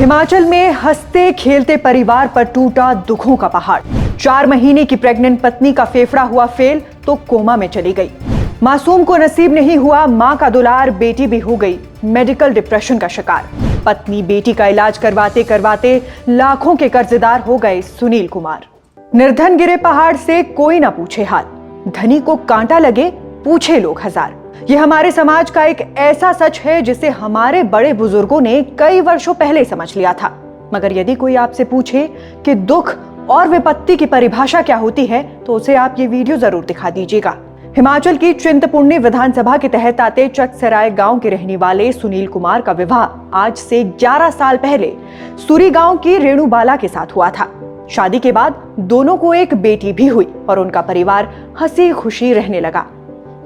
हिमाचल में हंसते खेलते परिवार पर टूटा दुखों का पहाड़। 4 महीने की प्रेग्नेंट पत्नी का फेफड़ा हुआ फेल तो कोमा में चली गई। मासूम को नसीब नहीं हुआ मां का दुलार, बेटी भी हो गई मेडिकल डिप्रेशन का शिकार। पत्नी बेटी का इलाज करवाते करवाते लाखों के कर्जदार हो गए सुनील कुमार। निर्धन गिरे पहाड़ से कोई ना पूछे हाल, धनी को कांटा लगे पूछे लोग हजार। ये हमारे समाज का एक ऐसा सच है जिसे हमारे बड़े बुजुर्गों ने कई वर्षों पहले समझ लिया था। मगर यदि कोई आपसे पूछे कि दुख और विपत्ति की परिभाषा क्या होती है तो उसे आप ये वीडियो जरूर दिखा दीजिएगा। हिमाचल की चिंतपूर्णी विधानसभा के तहत आते चकसराय गांव के रहने वाले सुनील कुमार का विवाह आज से 11 साल पहले सूरी गांव की रेणु बाला के साथ हुआ था। शादी के बाद दोनों को एक बेटी भी हुई और उनका परिवार हंसी खुशी रहने लगा।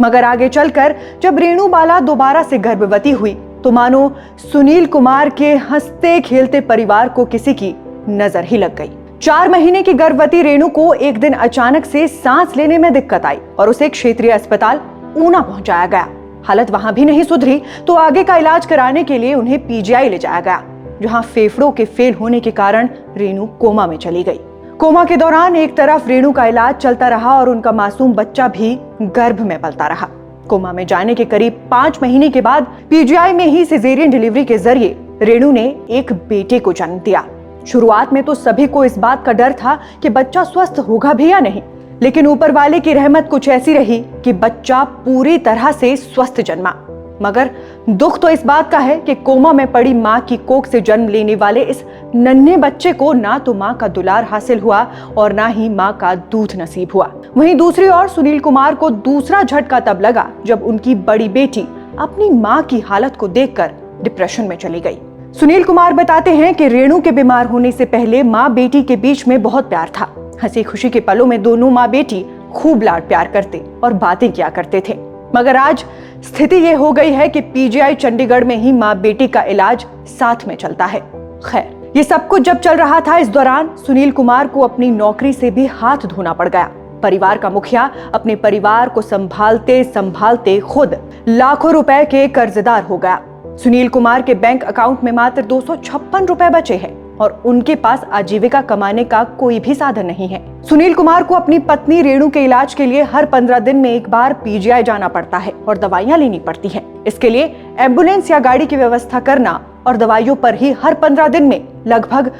मगर आगे चलकर जब रेणु बाला दोबारा से गर्भवती हुई तो मानो सुनील कुमार के हंसते खेलते परिवार को किसी की नजर ही लग गई। 4 महीने की गर्भवती रेणु को एक दिन अचानक से सांस लेने में दिक्कत आई और उसे क्षेत्रीय अस्पताल ऊना पहुंचाया गया। हालत वहां भी नहीं सुधरी तो आगे का इलाज कराने के लिए उन्हें पीजीआई ले जाया गया, जहां फेफड़ों के फेल होने के कारण रेणु कोमा में चली गई। कोमा के दौरान एक तरफ रेणु का इलाज चलता रहा और उनका मासूम बच्चा भी गर्भ में पलता रहा। कोमा में जाने के करीब 5 महीने के बाद पीजीआई में ही सिजेरियन डिलीवरी के जरिए रेणु ने एक बेटे को जन्म दिया। शुरुआत में तो सभी को इस बात का डर था कि बच्चा स्वस्थ होगा भी या नहीं, लेकिन ऊपर वाले की रहमत कुछ ऐसी रही कि बच्चा पूरी तरह से स्वस्थ जन्मा। मगर दुख तो इस बात का है कि कोमा में पड़ी मां की कोख से जन्म लेने वाले इस नन्हे बच्चे को ना तो मां का दुलार हासिल हुआ और ना ही मां का दूध नसीब हुआ। वहीं दूसरी ओर सुनील कुमार को दूसरा झटका तब लगा जब उनकी बड़ी बेटी अपनी मां की हालत को देखकर डिप्रेशन में चली गई। सुनील कुमार बताते हैं कि रेणु के बीमार होने से पहले माँ बेटी के बीच में बहुत प्यार था। हंसी खुशी के पलों में दोनों माँ बेटी खूब लाड प्यार करते और बातें किया करते थे। मगर आज स्थिति ये हो गई है कि पीजीआई चंडीगढ़ में ही माँ बेटी का इलाज साथ में चलता है। खैर, ये सब कुछ जब चल रहा था, इस दौरान सुनील कुमार को अपनी नौकरी से भी हाथ धोना पड़ गया। परिवार का मुखिया अपने परिवार को संभालते संभालते खुद लाखों रुपए के कर्जदार हो गया। सुनील कुमार के बैंक अकाउंट में मात्र 256 रुपए बचे हैं और उनके पास आजीविका कमाने का कोई भी साधन नहीं है। सुनील कुमार को अपनी पत्नी रेणु के इलाज के लिए हर 15 दिन में एक बार पीजीआई जाना पड़ता है और दवाइयां लेनी पड़ती हैं। इसके लिए एम्बुलेंस या गाड़ी की व्यवस्था करना और दवाइयों पर ही हर 15 दिन में लगभग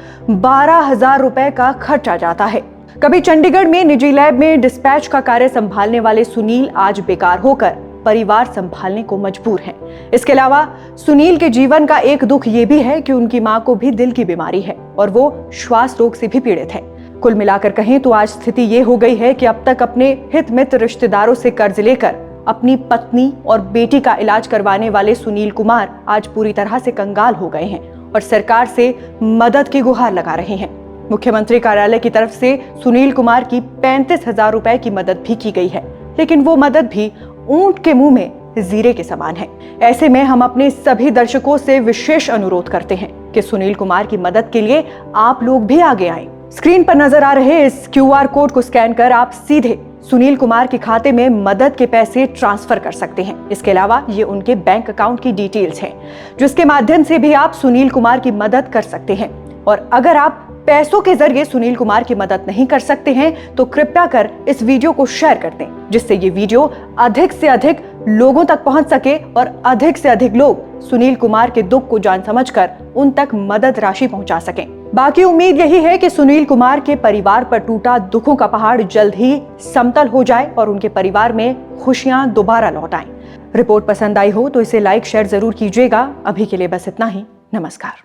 12,000 रुपए का खर्च आ जाता है। कभी चंडीगढ़ में निजी लैब में डिस्पैच का कार्य संभालने वाले सुनील आज बेकार होकर परिवार संभालने को मजबूर हैं। इसके अलावा सुनील के जीवन का एक दुख ये भी है कि उनकी मां को भी दिल की बीमारी है और वो श्वास रोग से भी पीड़ित है। कुल मिलाकर कहें तो आज स्थिति ये हो गई है कि अब तक अपने हित मित्र रिश्तेदारों से कर्ज लेकर अपनी पत्नी और बेटी का इलाज करवाने वाले सुनील कुमार आज पूरी तरह से कंगाल हो गए हैं और सरकार से मदद की गुहार लगा रहे हैं। मुख्यमंत्री कार्यालय की तरफ से सुनील कुमार की 35,000 रुपए की मदद भी की गई है, लेकिन वो मदद भी ऊंट के मुंह में जीरे के समान है। ऐसे में हम अपने सभी दर्शकों से विशेष अनुरोध करते हैं कि सुनील कुमार की मदद के लिए आप लोग भी आगे आएं। स्क्रीन पर नजर आ रहे इस QR कोड को स्कैन कर आप सीधे सुनील कुमार के खाते में मदद के पैसे ट्रांसफर कर सकते हैं। इसके अलावा ये उनके बैंक अकाउंट की डिटेल्स हैं, जिसके माध्यम से भी आप सुनील कुमार की मदद कर सकते हैं। और अगर आप पैसों के जरिए सुनील कुमार की मदद नहीं कर सकते हैं तो कृपया कर इस वीडियो को शेयर कर दें, जिससे ये वीडियो अधिक से अधिक लोगों तक पहुंच सके और अधिक से अधिक लोग सुनील कुमार के दुख को जान समझकर उन तक मदद राशि पहुंचा सकें। बाकी उम्मीद यही है कि सुनील कुमार के परिवार पर टूटा दुखों का पहाड़ जल्द ही समतल हो जाए और उनके परिवार में खुशियां दोबारा लौट आएं। रिपोर्ट पसंद आई हो तो इसे लाइक शेयर जरूर कीजिएगा। अभी के लिए बस इतना ही। नमस्कार।